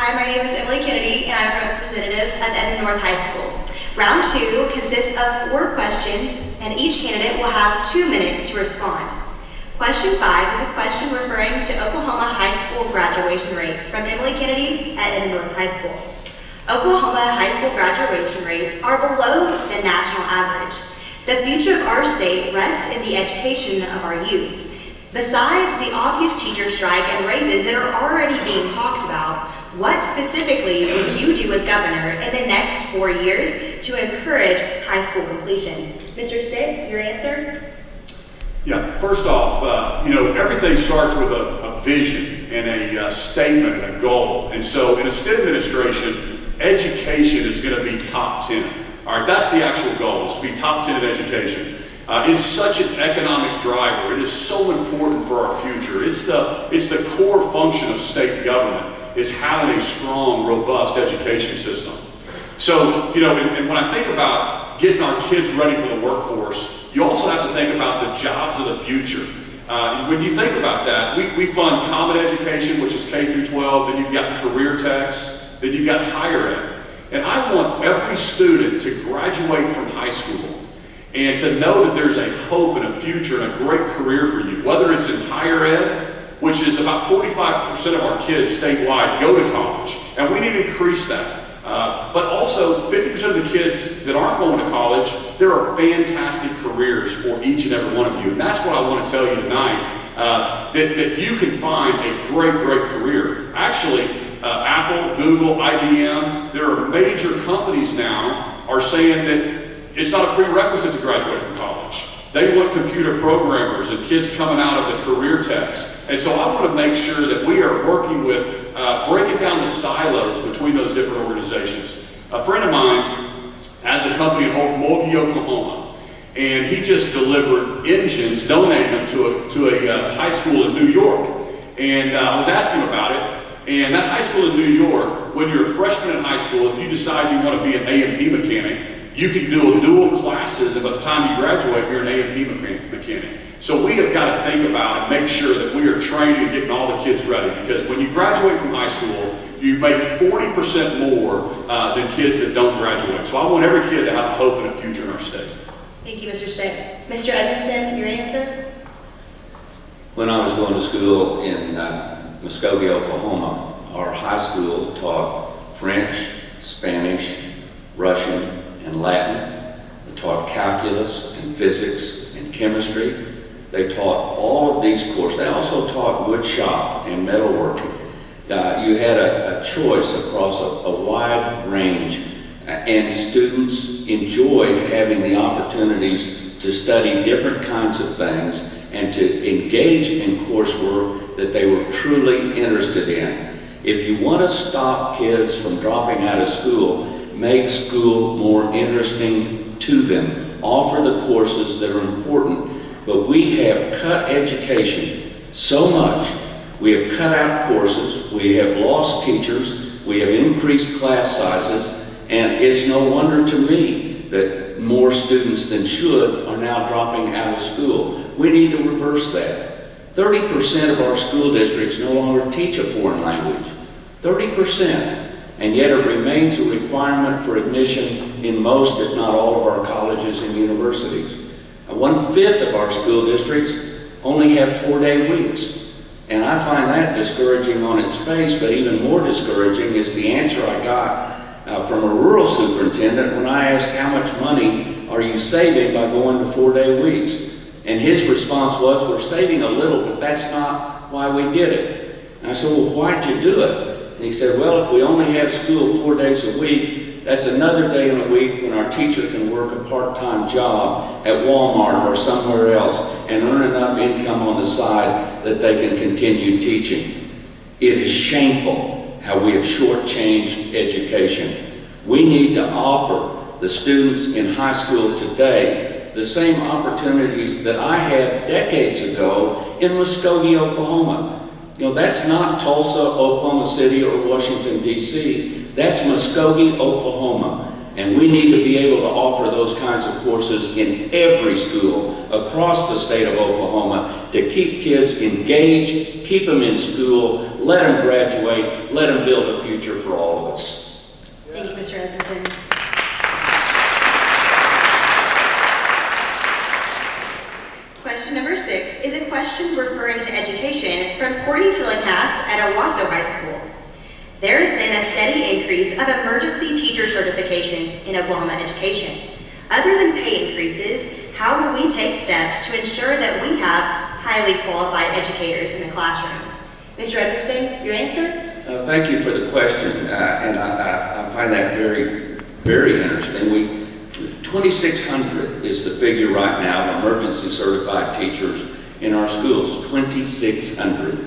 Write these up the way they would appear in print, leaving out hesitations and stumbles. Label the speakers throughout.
Speaker 1: Hi, my name is Emily Kennedy, and I'm a representative of Edmond North High School. Round 2 consists of 4 questions, and each candidate will have 2 minutes to respond. Question 5 is a question referring to Oklahoma high school graduation rates from Emily Kennedy at Edmond North High School. Oklahoma high school graduation rates are below the national average. The future of our state rests in the education of our youth. Besides the obvious teacher strike and raises that are already being talked about, what specifically would you do as governor in the next 4 years to encourage high school completion? Mr. Stitt, your answer?
Speaker 2: Yeah, first off, everything starts with a vision and a statement and a goal. And so in a Stitt administration, education is going to be top 10. All right, that's the actual goal, is to be top 10 in education. It's such an economic driver. It is so important for our future. It's the core function of state government, is having a strong, robust education system. So, and when I think about getting our kids ready for the workforce, you also have to think about the jobs of the future. When you think about that, we fund common education, which is K through 12, then you've got career techs, then you've got higher ed. And I want every student to graduate from high school and to know that there's a hope and a future and a great career for you, whether it's in higher ed, which is about 45% of our kids statewide go to college, and we need to increase that. But also, 50% of the kids that aren't going to college, there are fantastic careers for each and every one of you. And that's what I want to tell you tonight, that you can find a great, great career. Actually, Apple, Google, IBM, there are major companies now are saying that it's not a prerequisite to graduate from college. They want computer programmers and kids coming out of the career techs. And so I want to make sure that we are working with breaking down the silos between those different organizations. A friend of mine has a company in Mulkey, Oklahoma, and he just delivered engines, donated them to a high school in New York. And I was asking him about it. And that high school in New York, when you're a freshman in high school, if you decide you want to be an A&P mechanic, you can do dual classes, and by the time you graduate, you're an A&P mechanic. So we have got to think about and make sure that we are training and getting all the kids ready, because when you graduate from high school, you make 40% more than kids that don't graduate. So I want every kid to have a hope and a future in our state.
Speaker 1: Thank you, Mr. Stitt. Mr. Edmondson, your answer?
Speaker 3: When I was going to school in Muskogee, Oklahoma, our high school taught French, Spanish, Russian, and Latin. They taught calculus and physics and chemistry. They taught all of these courses. They also taught wood shop and metalworking. You had a choice across a wide range, and students enjoyed having the opportunities to study different kinds of things and to engage in coursework that they were truly interested in. If you want to stop kids from dropping out of school, make school more interesting to them. Offer the courses that are important. But we have cut education so much. We have cut out courses. We have lost teachers. We have increased class sizes. And it's no wonder to me that more students than should are now dropping out of school. We need to reverse that. 30% of our school districts no longer teach a foreign language. 30%. And yet it remains a requirement for admission in most, if not all, of our colleges and universities. 1/5 of our school districts only have 4-day weeks. And I find that discouraging on its face, but even more discouraging is the answer I got from a rural superintendent when I asked how much money are you saving by going to 4-day weeks. And his response was, we're saving a little, but that's not why we did it. And I said, well, why'd you do it? And he said, well, if we only have school 4 days a week, that's another day in a week when our teacher can work a part-time job at Walmart or somewhere else and earn enough income on the side that they can continue teaching. It is shameful how we have shortchanged education. We need to offer the students in high school today the same opportunities that I had decades ago in Muskogee, Oklahoma. That's not Tulsa, Oklahoma City, or Washington, D.C. That's Muskogee, Oklahoma. And we need to be able to offer those kinds of courses in every school across the state of Oklahoma to keep kids engaged, keep them in school, let them graduate, let them build a future for all of us.
Speaker 1: Thank you, Mr. Edmondson. Question number 6 is a question referring to education from Courtney Tillinghast at Owasso High School. There has been a steady increase of emergency teacher certifications in Oklahoma education. Other than pay increases, how will we take steps to ensure that we have highly qualified educators in the classroom? Mr. Edmondson, your answer?
Speaker 3: Thank you for the question, and I find that very, very interesting. 2,600 is the figure right now of emergency certified teachers in our schools, 2,600.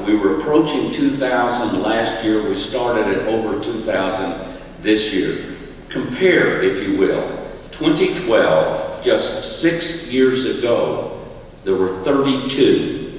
Speaker 3: We were approaching 2,000 last year. We started at over 2,000 this year. Compare, if you will, 2012, just 6 years ago, there were 32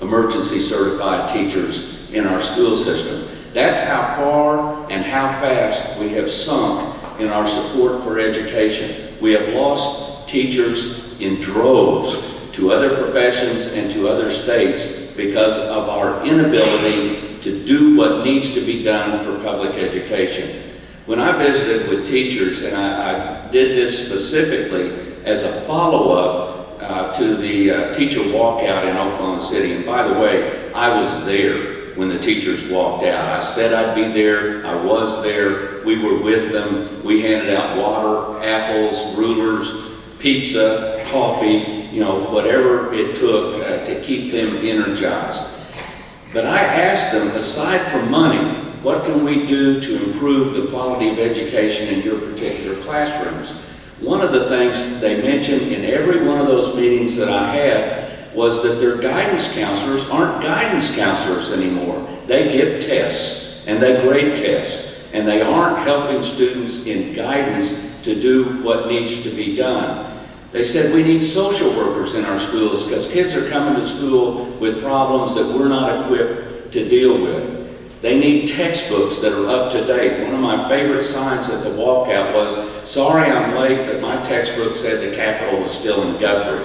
Speaker 3: emergency certified teachers in our school system. That's how far and how fast we have sunk in our support for education. We have lost teachers in droves to other professions and to other states because of our inability to do what needs to be done for public education. When I visited with teachers, and I did this specifically as a follow-up to the teacher walkout in Oklahoma City, and by the way, I was there when the teachers walked out. I said I'd be there, I was there, we were with them, we handed out water, apples, rulers, pizza, coffee, whatever it took to keep them energized. But I asked them, aside from money, what can we do to improve the quality of education in your particular classrooms? One of the things they mentioned in every one of those meetings that I had was that their guidance counselors aren't guidance counselors anymore. They give tests and they grade tests, and they aren't helping students in guidance to do what needs to be done. They said we need social workers in our schools because kids are coming to school with problems that we're not equipped to deal with. They need textbooks that are up to date. One of my favorite signs at the walkout was, "Sorry I'm late, but my textbook said the Capitol was still in Guthrie."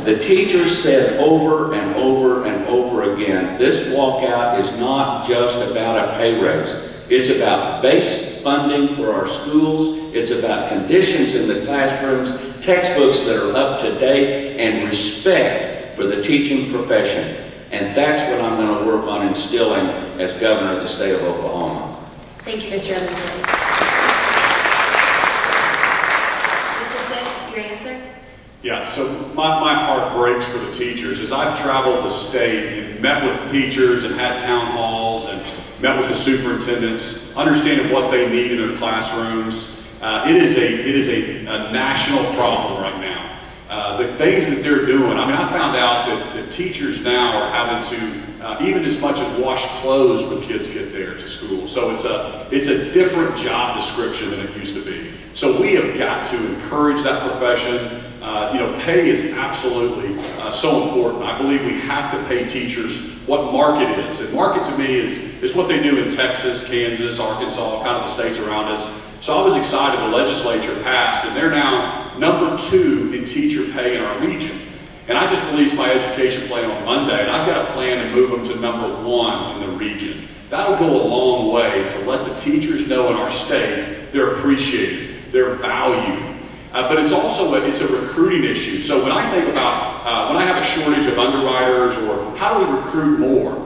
Speaker 3: The teachers said over and over and over again, this walkout is not just about a pay raise. It's about base funding for our schools. It's about conditions in the classrooms, textbooks that are up to date, and respect for the teaching profession. And that's what I'm going to work on instilling as governor of the state of Oklahoma.
Speaker 1: Thank you, Mr. Edmondson. Mr. Stitt, your answer?
Speaker 2: Yeah, so my heart breaks for the teachers. As I've traveled the state and met with teachers and had town halls and met with the superintendents, understanding what they need in their classrooms, it is a national problem right now. The things that they're doing, I found out that teachers now are having to even as much as wash clothes when kids get there to school. So it's a different job description than it used to be. So we have got to encourage that profession. Pay is absolutely so important. I believe we have to pay teachers what market is. And market to me is what they do in Texas, Kansas, Arkansas, kind of the states around us. So I was excited the legislature passed, and they're now number 2 in teacher pay in our region. And I just released my education plan on Monday, and I've got a plan to move them to number 1 in the region. That'll go a long way to let the teachers know in our state they're appreciated, they're valued. But it's also a recruiting issue. So when I think about when I have a shortage of underwriters, or how do we recruit more?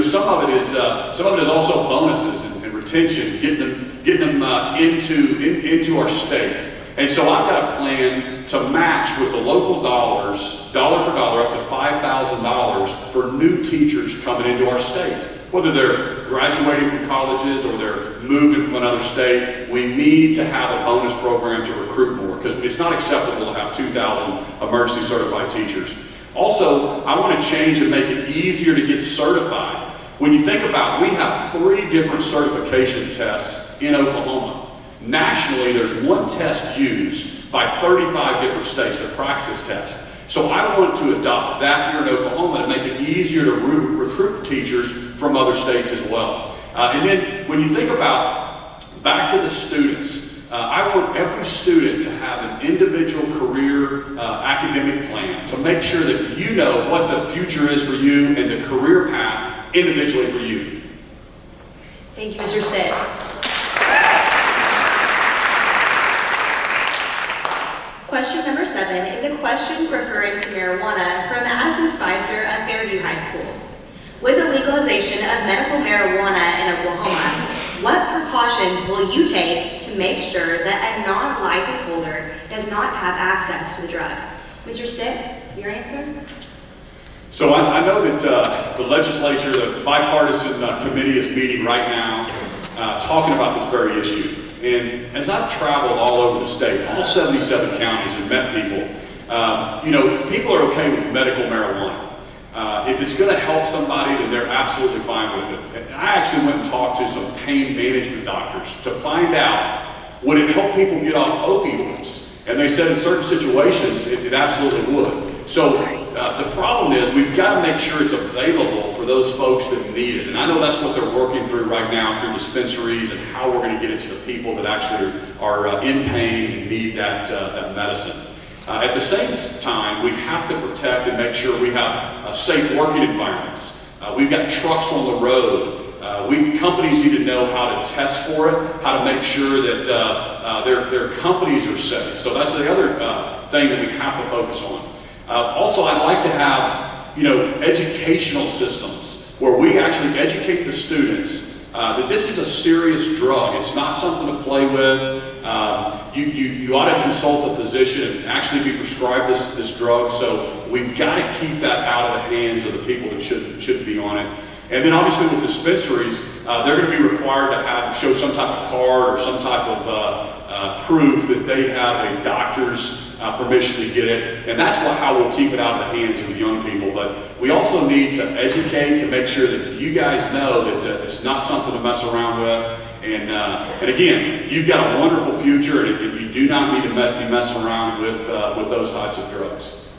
Speaker 2: Some of it is also bonuses and retention, getting them into our state. And so I've got a plan to match with the local dollars, dollar for dollar, up to $5,000 for new teachers coming into our state. Whether they're graduating from colleges or they're moving from another state, we need to have a bonus program to recruit more, because it's not acceptable to have 2,000 emergency certified teachers. Also, I want to change and make it easier to get certified. When you think about it, we have 3 different certification tests in Oklahoma. Nationally, there's 1 test used by 35 different states, the Praxis test. So I want to adopt that here in Oklahoma to make it easier to recruit teachers from other states as well. And then when you think about Back to the students. I want every student to have an individual career academic plan to make sure that you know what the future is for you and the career path individually for you.
Speaker 1: Thank you, Mr. Stitt. Question number 7 is a question referring to marijuana from Addison Spicer of Fairview High School. With the legalization of medical marijuana in Oklahoma, what precautions will you take to make sure that a non-license holder does not have access to the drug? Mr. Stitt, your answer?
Speaker 2: So I know that the legislature, the bipartisan committee is meeting right now talking about this very issue. And as I've traveled all over the state, all 77 counties, and met people, people are okay with medical marijuana. If it's going to help somebody, then they're absolutely fine with it. And I actually went and talked to some pain management doctors to find out, would it help people get off opioids? And they said in certain situations, it absolutely would. So the problem is we've got to make sure it's available for those folks that need it. And I know that's what they're working through right now through dispensaries and how we're going to get it to the people that actually are in pain and need that medicine. At the same time, we have to protect and make sure we have safe working environments. We've got trucks on the road. Companies need to know how to test for it, how to make sure that their companies are safe. So that's the other thing that we have to focus on. Also, I'd like to have, educational systems where we actually educate the students that this is a serious drug. It's not something to play with. You ought to consult a physician and actually be prescribed this drug. So we've got to keep that out of the hands of the people that should be on it. And then obviously with dispensaries, they're going to be required to show some type of card or some type of proof that they have a doctor's permission to get it. And that's how we'll keep it out of the hands of the young people. But we also need to educate to make sure that you guys know that it's not something to mess around with. And again, you've got a wonderful future, and you do not need to be messing around with those types of drugs.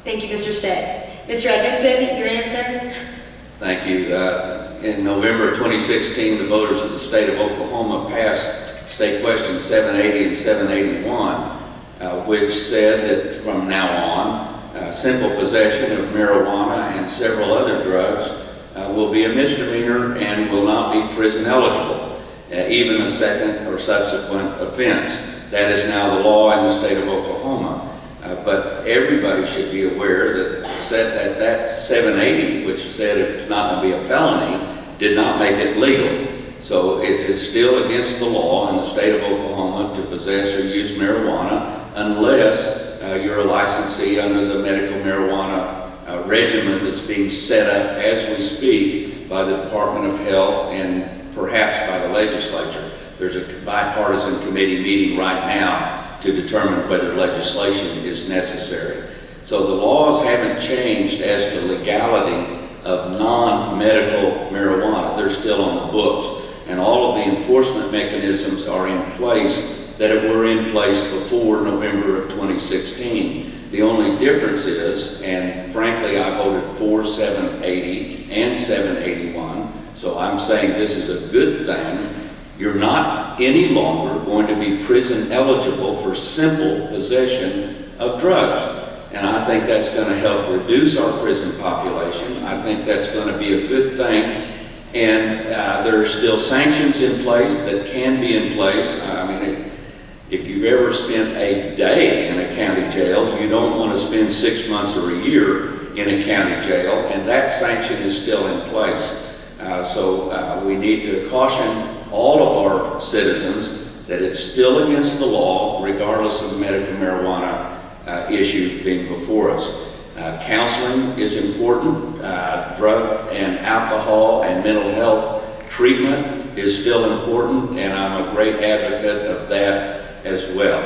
Speaker 1: Thank you, Mr. Stitt. Mr. Edmondson, your answer?
Speaker 3: Thank you. In November 2016, the voters of the state of Oklahoma passed State Question 780 and 781, which said that from now on, simple possession of marijuana and several other drugs will be a misdemeanor and will not be prison eligible, even a second or subsequent offense. That is now the law in the state of Oklahoma. But everybody should be aware that 780, which said it's not going to be a felony, did not make it legal. So it is still against the law in the state of Oklahoma to possess or use marijuana unless you're a licensee under the medical marijuana regimen that's being set up as we speak by the Department of Health and perhaps by the legislature. There's a bipartisan committee meeting right now to determine whether legislation is necessary. So the laws haven't changed as to legality of non-medical marijuana. They're still on the books. And all of the enforcement mechanisms are in place that were in place before November of 2016. The only difference is, and frankly I voted for 780 and 781, so I'm saying this is a good thing. You're not any longer going to be prison eligible for simple possession of drugs. And I think that's going to help reduce our prison population. I think that's going to be a good thing. And there are still sanctions in place that can be in place. I mean, if you've ever spent a day in a county jail, you don't want to spend 6 months or a year in a county jail, and that sanction is still in place. So we need to caution all of our citizens that it's still against the law, regardless of the medical marijuana issue being before us. Counseling is important. Drug and alcohol and mental health treatment is still important, and I'm a great advocate of that as well.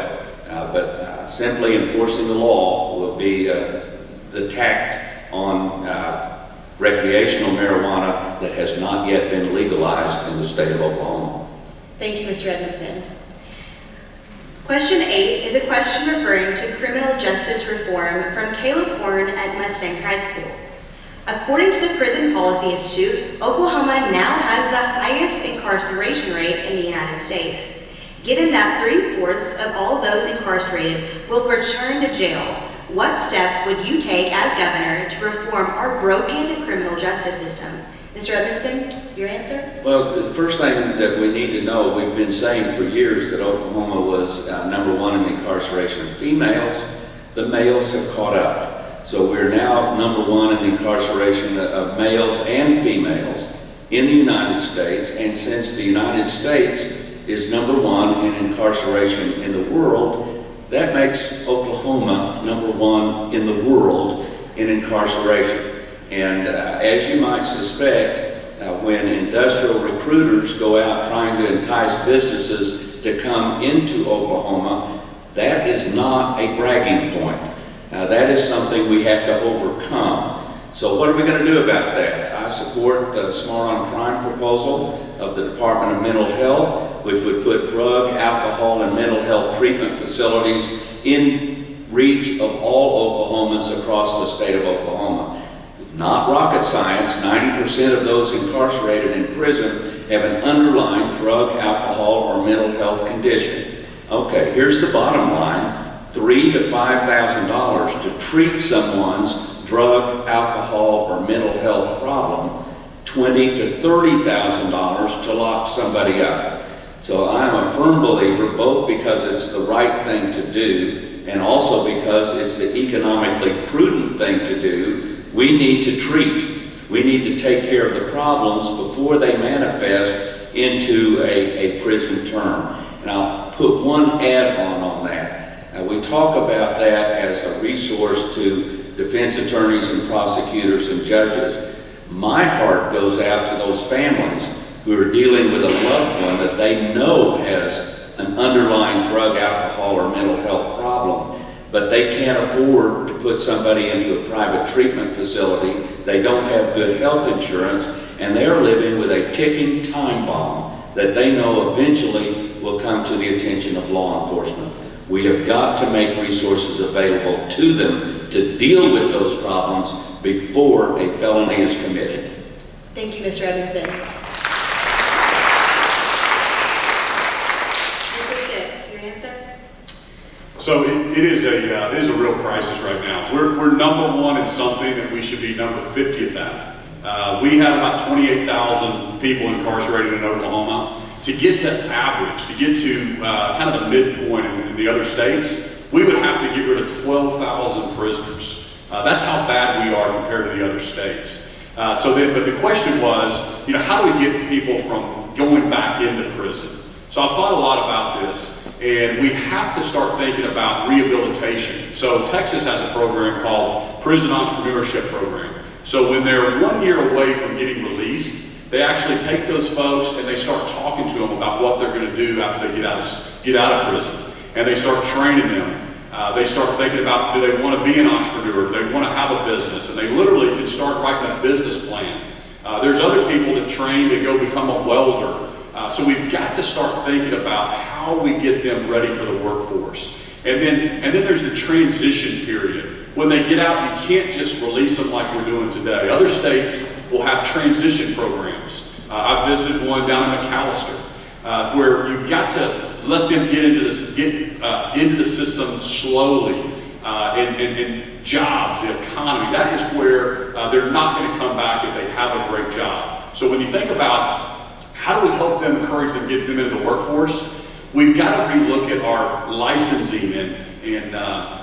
Speaker 3: But simply enforcing the law will be the tact on recreational marijuana that has not yet been legalized in the state of Oklahoma.
Speaker 1: Thank you, Mr. Edmondson. Question 8 is a question referring to criminal justice reform from Caleb Horn at Mustang High School. According to the Prison Policy Institute, Oklahoma now has the highest incarceration rate in the United States. Given that 3/4 of all those incarcerated will return to jail, what steps would you take as governor to reform our broken criminal justice system? Mr. Edmondson, your answer?
Speaker 3: Well, the first thing that we need to know, we've been saying for years that Oklahoma was #1 in the incarceration of females. The males have caught up. So we're now #1 in the incarceration of males and females in the United States. And since the United States is #1 in incarceration in the world, that makes Oklahoma #1 in the world in incarceration. And as you might suspect, when industrial recruiters go out trying to entice businesses to come into Oklahoma, that is not a bragging point. That is something we have to overcome. So what are we going to do about that? I support the Smart on Crime proposal of the Department of Mental Health, which would put drug, alcohol, and mental health treatment facilities in reach of all Oklahomans across the state of Oklahoma. Not rocket science, 90% of those incarcerated in prison have an underlying drug, alcohol, or mental health condition. Okay, here's the bottom line. $3,000 to $5,000 to treat someone's drug, alcohol, or mental health problem, $20,000 to $30,000 to lock somebody up. So I'm a firm believer, both because it's the right thing to do, and also because it's the economically prudent thing to do. We need to treat. We need to take care of the problems before they manifest into a prison term. And I'll put one add-on on that. We talk about that as a resource to defense attorneys and prosecutors and judges. My heart goes out to those families who are dealing with a loved one that they know has an underlying drug, alcohol, or mental health problem, but they can't afford to put somebody into a private treatment facility. They don't have good health insurance, and they're living with a ticking time bomb that they know eventually will come to the attention of law enforcement. We have got to make resources available to them to deal with those problems before a felony is committed.
Speaker 1: Thank you, Mr. Edmondson. Mr. Stitt, your answer?
Speaker 2: So it is a real crisis right now. We're #1 in something that we should be number 50th at. We have about 28,000 people incarcerated in Oklahoma. To get to average, to get to kind of the midpoint in the other states, we would have to get rid of 12,000 prisoners. That's how bad we are compared to the other states. But the question was, how do we get people from going back into prison? So I've thought a lot about this, and we have to start thinking about rehabilitation. So Texas has a program called Prison Entrepreneurship Program. So when they're 1 year away from getting released, they actually take those folks and they start talking to them about what they're going to do after they get out of prison. And they start training them. They start thinking about, do they want to be an entrepreneur? Do they want to have a business? And they literally can start writing a business plan. There's other people that train to go become a welder. So we've got to start thinking about how we get them ready for the workforce. And then there's the transition period. When they get out, you can't just release them like we're doing today. Other states will have transition programs. I visited one down in McAllister, where you've got to let them get into the system slowly, and jobs, the economy. That is where they're not going to come back if they have a great job. So when you think about how do we help them, encourage them, get them into the workforce, we've got to relook at our licensing and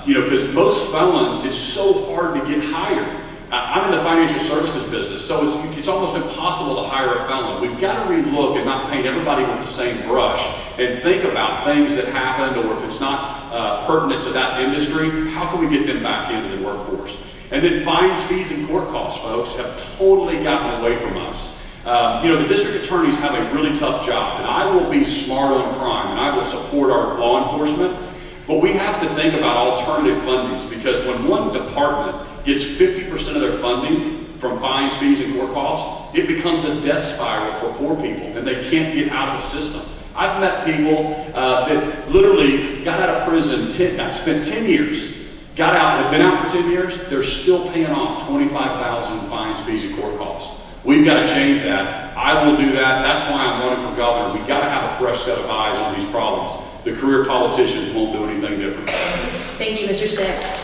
Speaker 2: because most felons, it's so hard to get hired. I'm in the financial services business, so it's almost impossible to hire a felon. We've got to relook and not paint everybody with the same brush and think about things that happened, or if it's not pertinent to that industry, how can we get them back into the workforce? And then fines, fees, and court costs, folks, have totally gotten away from us. The district attorneys have a really tough job, and I will be smart on crime, and I will support our law enforcement. But we have to think about alternative fundings, because when one department gets 50% of their funding from fines, fees, and court costs, it becomes a death spiral for poor people, and they can't get out of the system. I've met people that literally got out of prison, spent 10 years, got out, have been out for 10 years, they're still paying off 25,000 fines, fees, and court costs. We've got to change that. I will do that. That's why I'm running for governor. We've got to have a fresh set of eyes on these problems. The career politicians won't do anything different.
Speaker 1: Thank you, Mr. Stitt.